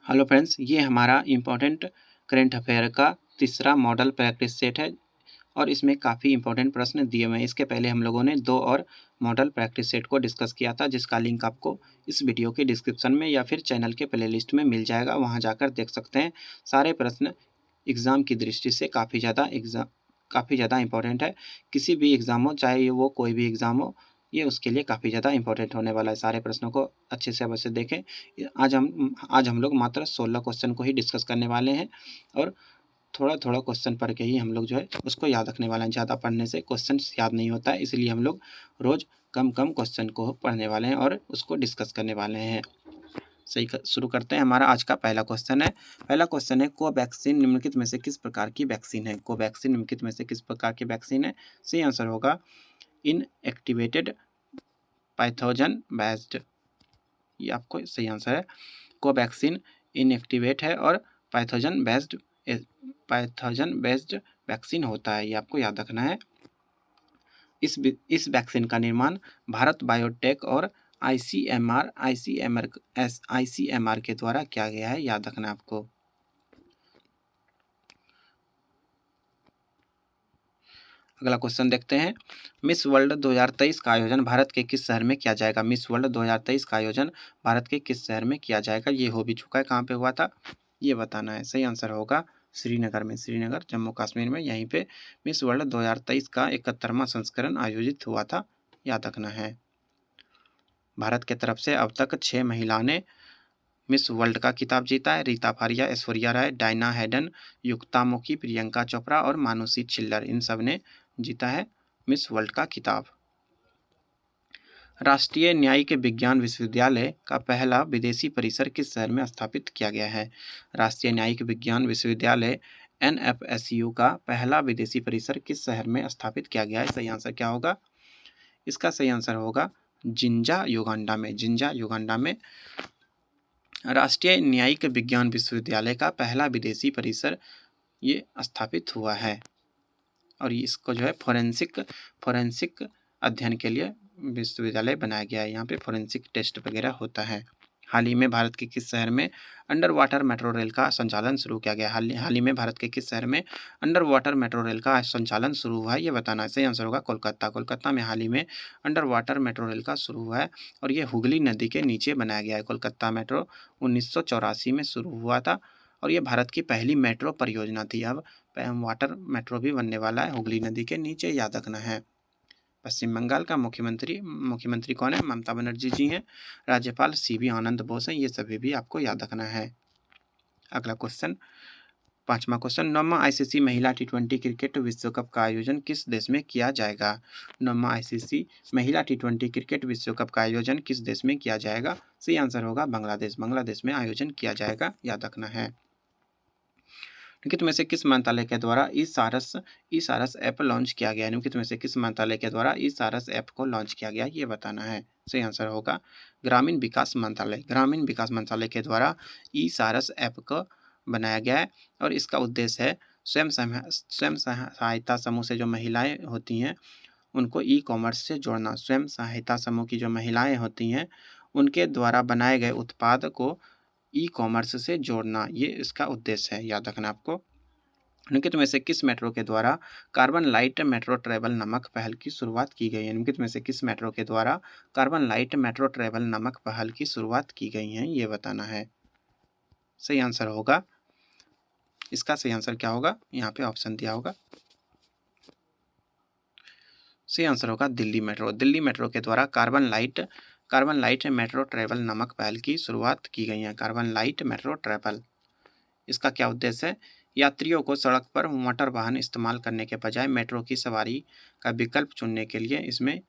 Hello friends, ये हमारा important current affair का तीसरा मॉडल प्रैक्टिस सेट है और इसमें काफ़ी इम्पोर्टेंट प्रश्न दिए हुए हैं। इसके पहले हम लोगों ने 2 और मॉडल प्रैक्टिस सेट को डिस्कस किया था, जिसका लिंक आपको इस वीडियो के डिस्क्रिप्शन में या फिर चैनल के प्लेलिस्ट में मिल जाएगा, वहाँ जाकर देख सकते हैं। सारे प्रश्न एग्ज़ाम की दृष्टि से काफ़ी ज़्यादा इम्पोर्टेंट है। किसी भी एग्ज़ाम हो, चाहे वो कोई भी एग्ज़ाम हो, ये उसके लिए काफ़ी ज़्यादा इम्पोर्टेंट होने वाला है। सारे प्रश्नों को अच्छे से अवश्य देखें। आज हम लोग मात्र 16 क्वेश्चन को ही डिस्कस करने वाले हैं और थोड़ा-थोड़ा क्वेश्चन पढ़ के ही हम लोग जो है उसको याद रखने वाले हैं। ज़्यादा पढ़ने से क्वेश्चन याद नहीं होता है, इसलिए हम लोग रोज़ कम-कम क्वेश्चन को पढ़ने वाले हैं और उसको डिस्कस करने वाले हैं। शुरू करते हैं। हमारा आज का पहला क्वेश्चन है। पहला क्वेश्चन है, कोवैक्सीन निम्नलिखित में से किस प्रकार की वैक्सीन है? कोवैक्सीन निम्नलिखित में से किस प्रकार की वैक्सीन है? सही आंसर होगा इनएक्टिवेटेड पैथोजन बेस्ड। ये आपको सही आंसर है। कोवैक्सीन इनएक्टिवेट है और पैथोजन बेस्ड वैक्सीन होता है, ये आपको याद रखना है। इस वैक्सीन का निर्माण भारत बायोटेक और आईसीएमआर के द्वारा किया गया है, याद रखना है आपको। अगला क्वेश्चन देखते हैं। मिस वर्ल्ड 2023 का आयोजन भारत के किस शहर में किया जाएगा? मिस वर्ल्ड 2023 का आयोजन भारत के किस शहर में किया जाएगा? ये हो भी चुका है, कहाँ पे हुआ था ये बताना है। सही आंसर होगा श्रीनगर में। श्रीनगर जम्मू कश्मीर में, यहीं पे मिस वर्ल्ड 2023 का 71वां संस्करण आयोजित हुआ था, याद रखना है। भारत के तरफ से अब तक 6 महिला ने मिस वर्ल्ड का खिताब जीता है। रीता फारिया, ऐश्वर्या राय, डायना हैडन, युक्ता मुखी, प्रियंका चोपड़ा और मानुषी छिल्लर, इन सब ने जीता है मिस वर्ल्ड का खिताब। राष्ट्रीय न्यायिक विज्ञान विश्वविद्यालय का पहला विदेशी परिसर किस शहर में स्थापित किया गया है? राष्ट्रीय न्यायिक विज्ञान विश्वविद्यालय NFSU का पहला विदेशी परिसर किस शहर में स्थापित किया गया है? सही आंसर क्या होगा? इसका सही आंसर होगा जिंजा, युगांडा में। जिंजा, युगांडा में राष्ट्रीय न्यायिक विज्ञान विश्वविद्यालय का पहला विदेशी परिसर ये स्थापित हुआ है और इसको जो है फोरेंसिक अध्ययन के लिए विश्वविद्यालय बनाया गया है। यहाँ पे फोरेंसिक टेस्ट वगैरह होता है। हाल ही में भारत के किस शहर में अंडर वाटर मेट्रो रेल का संचालन शुरू किया गया? हाल ही में भारत के किस शहर में अंडर वाटर मेट्रो रेल का संचालन शुरू हुआ है, ये बताना है। सही आंसर होगा कोलकाता। कोलकाता में हाल ही में अंडर वाटर मेट्रो रेल का शुरू हुआ है और ये हुगली नदी के नीचे बनाया गया है। कोलकाता मेट्रो 1984 में शुरू हुआ था और ये भारत की पहली मेट्रो परियोजना थी। अब वाटर मेट्रो भी बनने वाला है हुगली नदी के नीचे, याद रखना है। पश्चिम बंगाल का मुख्यमंत्री कौन है? ममता बनर्जी जी हैं। राज्यपाल CB आनंद बोस हैं। ये सभी भी आपको याद रखना है। अगला क्वेश्चन, 5वां क्वेश्चन, 9वां ICC महिला T20 क्रिकेट विश्व कप का आयोजन किस देश में किया जाएगा? 9वां ICC महिला T20 क्रिकेट विश्व कप का आयोजन किस देश में किया जाएगा? सही आंसर होगा बांग्लादेश। बांग्लादेश में आयोजन किया जाएगा, याद रखना है। निम्नलिखित में से किस मंत्रालय के द्वारा ई सारस ऐप लॉन्च किया गया? निम्नलिखित में से किस मंत्रालय के द्वारा ई सारस ऐप को लॉन्च किया गया, ये बताना है। सही आंसर होगा ग्रामीण विकास मंत्रालय। ग्रामीण विकास मंत्रालय के द्वारा ई सारस ऐप को बनाया गया है और इसका उद्देश्य है स्वयं सहायता समूह से जो महिलाएं होती हैं उनको ई-कॉमर्स से जोड़ना। स्वयं सहायता समूह की जो महिलाएं होती हैं उनके द्वारा बनाए गए उत्पाद को ई-कॉमर्स से जोड़ना, ये इसका उद्देश्य है, याद रखना आपको। निम्नलिखित में से किस मेट्रो के द्वारा कार्बन लाइट मेट्रो ट्रेवल नामक पहल की शुरुआत की गई है? निम्नलिखित में से किस मेट्रो के द्वारा कार्बन लाइट मेट्रो ट्रेवल नामक पहल की शुरुआत की गई है, ये बताना है। सही आंसर होगा, इसका सही आंसर क्या होगा? यहाँ पे ऑप्शन दिया होगा। सही आंसर होगा दिल्ली मेट्रो। दिल्ली मेट्रो के द्वारा कार्बन लाइट मेट्रो ट्रेवल नामक पहल की शुरुआत की गई है। कार्बन लाइट मेट्रो ट्रेवल, इसका क्या उद्देश्य है? यात्रियों को सड़क पर मोटर वाहन इस्तेमाल करने के बजाय मेट्रो की सवारी का विकल्प चुनने के लिए इसमें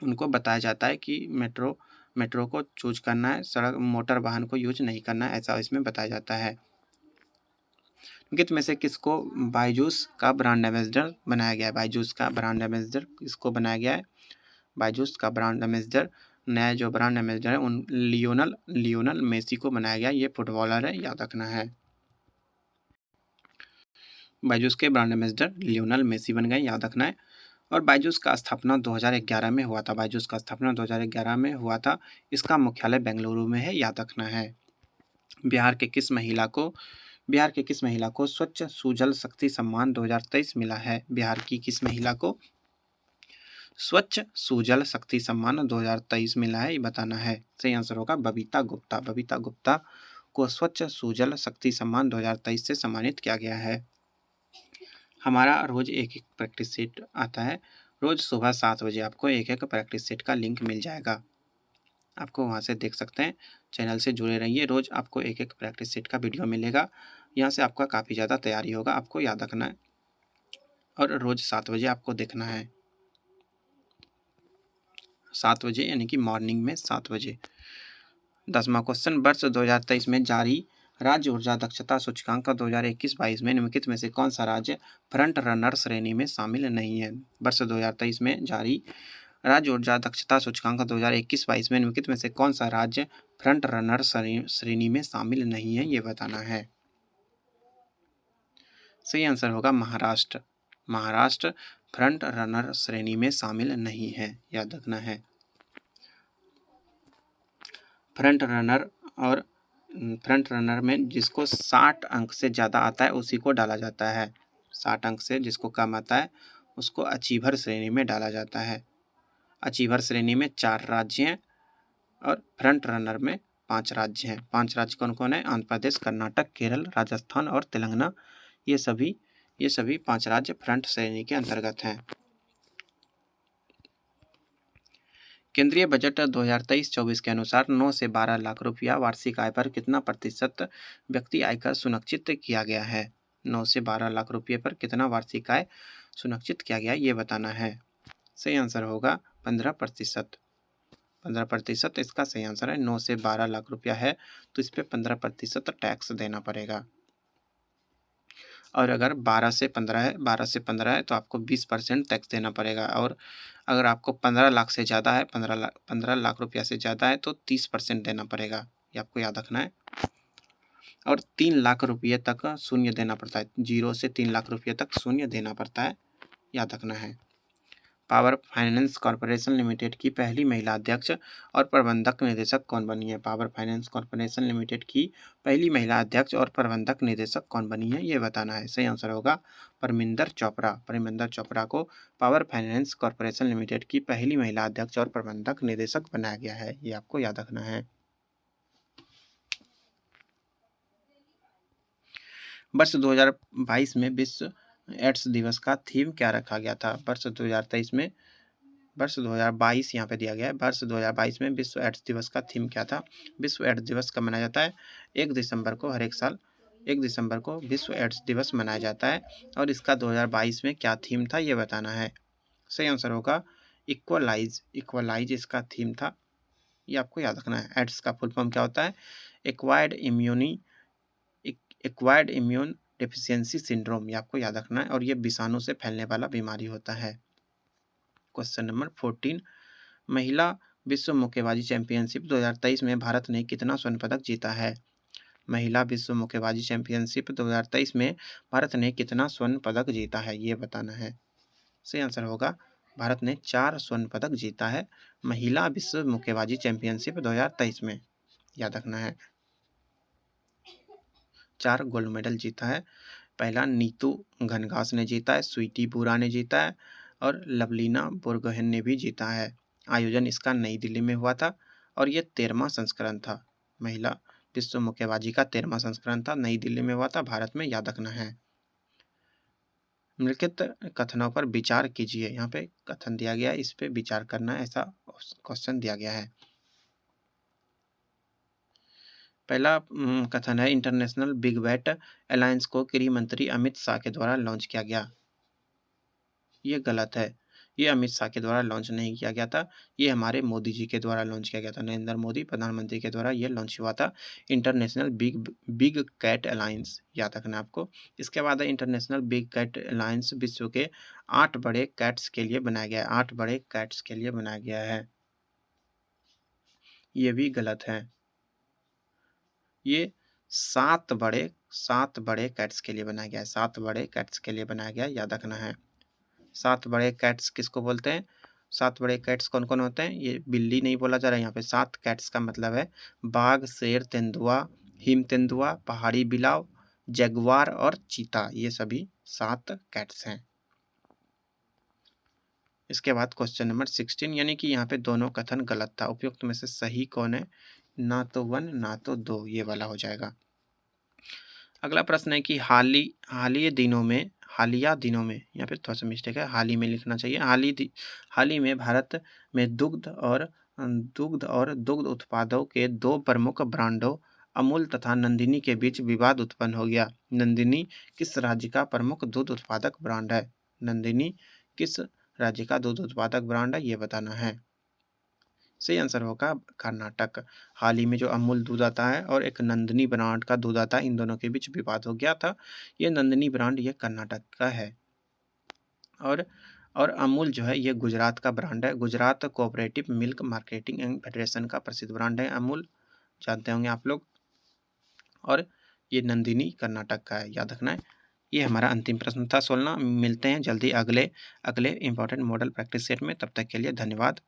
उनको बताया जाता है कि मेट्रो को चूज करना है, सड़क मोटर वाहन को यूज नहीं करना है, ऐसा इसमें बताया जाता है। निम्नलिखित में से किसको बायजूस का ब्रांड एम्बेसडर बनाया गया है? बायजूस का ब्रांड एम्बेसडर किसको बनाया गया है? बायजूस का ब्रांड एम्बेसडर, नया जो ब्रांड एम्बेसडर है उन लियोनल मेसी को बनाया गया। ये फुटबॉलर है, याद रखना है। बायजूस के ब्रांड एम्बेसडर लियोनल मेसी बन गए, याद रखना है। और बायजूस का स्थापना 2011 में हुआ था। बायजूस का स्थापना 2011 में हुआ था। इसका मुख्यालय बेंगलुरु में है, याद रखना है। बिहार के किस महिला को स्वच्छ सुजल शक्ति सम्मान 2023 मिला है? बिहार की किस महिला को स्वच्छ सुजल शक्ति सम्मान 2023 मिला है, ये बताना है। सही आंसर होगा बबीता गुप्ता। बबीता गुप्ता को स्वच्छ सुजल शक्ति सम्मान 2023 से सम्मानित किया गया है। हमारा रोज एक प्रैक्टिस सेट आता है। रोज सुबह 7 बजे आपको एक प्रैक्टिस सेट का लिंक मिल जाएगा, आपको वहाँ से देख सकते हैं। चैनल से जुड़े रहिए, रोज आपको एक प्रैक्टिस सेट का वीडियो मिलेगा। यहाँ से आपका काफ़ी ज़्यादा तैयारी होगा, आपको याद रखना है और रोज 7 बजे आपको देखना है। 7 बजे यानी कि मॉर्निंग में 7 बजे। 10वां क्वेश्चन, वर्ष 2023 में जारी राज्य ऊर्जा दक्षता सूचकांक 2021-22 में निम्नलिखित में से कौन सा राज्य फ्रंट रनर श्रेणी में शामिल नहीं है? वर्ष 2023 में जारी राज्य ऊर्जा दक्षता सूचकांक 2021-22 में निम्नलिखित में से कौन सा राज्य फ्रंट रनर श्रेणी में शामिल नहीं है, ये बताना है। सही आंसर होगा महाराष्ट्र। महाराष्ट्र फ्रंट रनर श्रेणी में शामिल नहीं है, याद रखना है। फ्रंट रनर में जिसको 60 अंक से ज़्यादा आता है उसी को डाला जाता है। 60 अंक से जिसको कम आता है उसको अचीवर श्रेणी में डाला जाता है। अचीवर श्रेणी में 4 राज्य हैं और फ्रंट रनर में 5 राज्य हैं। 5 राज्य कौन कौन है? आंध्र प्रदेश, कर्नाटक, केरल, राजस्थान और तेलंगाना। ये सभी 5 राज्य फ्रंट श्रेणी के अंतर्गत हैं। केंद्रीय बजट 2023-24 के अनुसार 9 से 12 लाख रुपया वार्षिक आय पर कितना प्रतिशत व्यक्ति आयकर सुनिश्चित किया गया है? 9 से 12 लाख रुपये पर कितना वार्षिक आय सुनिश्चित किया गया, ये बताना है। सही आंसर होगा 15%। 15% इसका सही आंसर है। 9 से 12 लाख रुपया है तो इस पर 15% टैक्स देना पड़ेगा। और अगर 12 है तो आपको 20% टैक्स देना पड़ेगा। और अगर आपको 15 लाख से ज़्यादा है, 15 लाख रुपया से ज़्यादा है तो 30% देना पड़ेगा, ये आपको याद रखना है। और 3 लाख रुपये तक शून्य देना पड़ता है, 0 से 3 लाख रुपये तक शून्य देना पड़ता है, याद रखना है। पावर फाइनेंस कॉर्पोरेशन लिमिटेड की पहली महिला अध्यक्ष और प्रबंधक निदेशक कौन बनी है? पावर फाइनेंस कॉर्पोरेशन लिमिटेड की पहली महिला अध्यक्ष और प्रबंधक निदेशक कौन बनी है, ये बताना है। सही आंसर होगा परमिंदर चोपड़ा। परमिंदर चोपड़ा को पावर फाइनेंस कॉर्पोरेशन लिमिटेड की पहली महिला अध्यक्ष और प्रबंधक निदेशक बनाया गया है, ये आपको याद रखना है। वर्ष 2022 में विश्व एड्स दिवस का थीम क्या रखा गया था? वर्ष 2022 यहाँ पे दिया गया है। वर्ष 2022 में विश्व एड्स दिवस का थीम क्या था? विश्व एड्स दिवस कब मनाया जाता है? 1 दिसंबर को, हर एक साल 1 दिसंबर को विश्व एड्स दिवस मनाया जाता है। और इसका 2022 में क्या थीम था, ये बताना है। सही आंसर होगा इक्वलाइज। इक्वलाइज इसका थीम था, ये आपको याद रखना है। एड्स का फुल फॉर्म क्या होता है? एक्वायर्ड इम्यून डेफिशिएंसी सिंड्रोम, ये आपको याद रखना है। और ये विषाणु से फैलने वाला बीमारी होता है। क्वेश्चन नंबर 14, महिला विश्व मुक्केबाजी चैंपियनशिप 2023 में भारत ने कितना स्वर्ण पदक जीता है? महिला विश्व मुक्केबाजी चैंपियनशिप 2023 में भारत ने कितना स्वर्ण पदक जीता है, ये बताना है। सही आंसर होगा भारत ने 4 स्वर्ण पदक जीता है महिला विश्व मुक्केबाजी चैंपियनशिप 2023 में, याद रखना है। 4 गोल्ड मेडल जीता है। पहला नीतू घनघास ने जीता है, स्वीटी बुरा ने जीता है और लवलीना बोरगोहेन ने भी जीता है। आयोजन इसका नई दिल्ली में हुआ था और ये 13वां संस्करण था। महिला विश्व मुक्केबाजी का 13वां संस्करण था, नई दिल्ली में हुआ था, भारत में, याद रखना है। निम्नलिखित कथनों पर विचार कीजिए। यहाँ पे कथन दिया गया है, इस पे विचार करना, ऐसा क्वेश्चन दिया गया है। पहला कथन है, इंटरनेशनल बिग बैट अलायंस को गृह मंत्री अमित शाह के द्वारा लॉन्च किया गया। ये गलत है, ये अमित शाह के द्वारा लॉन्च नहीं किया गया था, ये हमारे मोदी जी के द्वारा लॉन्च किया गया था। नरेंद्र मोदी प्रधानमंत्री के द्वारा ये लॉन्च हुआ था, इंटरनेशनल बिग कैट अलायंस, याद रखना आपको। इसके बाद है इंटरनेशनल बिग कैट अलायंस विश्व के 8 बड़े कैट्स के लिए बनाया गया है। 8 बड़े कैट्स के लिए बनाया गया है, ये भी गलत है। ये 7 बड़े कैट्स के लिए बनाया गया है। 7 बड़े कैट्स के लिए बनाया गया है, याद रखना है। 7 बड़े कैट्स किसको बोलते हैं? 7 बड़े कैट्स कौन कौन होते हैं? ये बिल्ली नहीं बोला जा रहा है यहाँ पे। 7 कैट्स का मतलब है बाघ, शेर, तेंदुआ, हिम तेंदुआ, पहाड़ी बिलाव, जगुआर और चीता, ये सभी 7 कैट्स हैं। इसके बाद क्वेश्चन नंबर 16, यानी कि यहाँ पे दोनों कथन गलत था। उपयुक्त में से सही कौन है? ना तो 1 ना तो 2, ये वाला हो जाएगा। अगला प्रश्न है कि हालिया दिनों में, यहाँ पे थोड़ा सा मिस्टेक है, हाल ही में लिखना चाहिए। हाल ही में भारत में दुग्ध उत्पादों के 2 प्रमुख ब्रांडों अमूल तथा नंदिनी के बीच विवाद उत्पन्न हो गया। नंदिनी किस राज्य का प्रमुख दूध उत्पादक ब्रांड है? नंदिनी किस राज्य का दूध उत्पादक ब्रांड है, ये बताना है। सही आंसर होगा कर्नाटक। हाल ही में जो अमूल दूध आता है और एक नंदिनी ब्रांड का दूध आता है, इन दोनों के बीच विवाद हो गया था। ये नंदिनी ब्रांड ये कर्नाटक का है, और अमूल जो है ये गुजरात का ब्रांड है। Gujarat cooperative milk marketing and federation का प्रसिद्ध ब्रांड है अमूल, जानते होंगे आप लोग। और ये नंदिनी कर्नाटक का है, याद रखना है। ये हमारा अंतिम प्रश्न था 16। मिलते हैं जल्दी अगले इंपॉर्टेंट मॉडल प्रैक्टिस सेट में, तब तक के लिए धन्यवाद।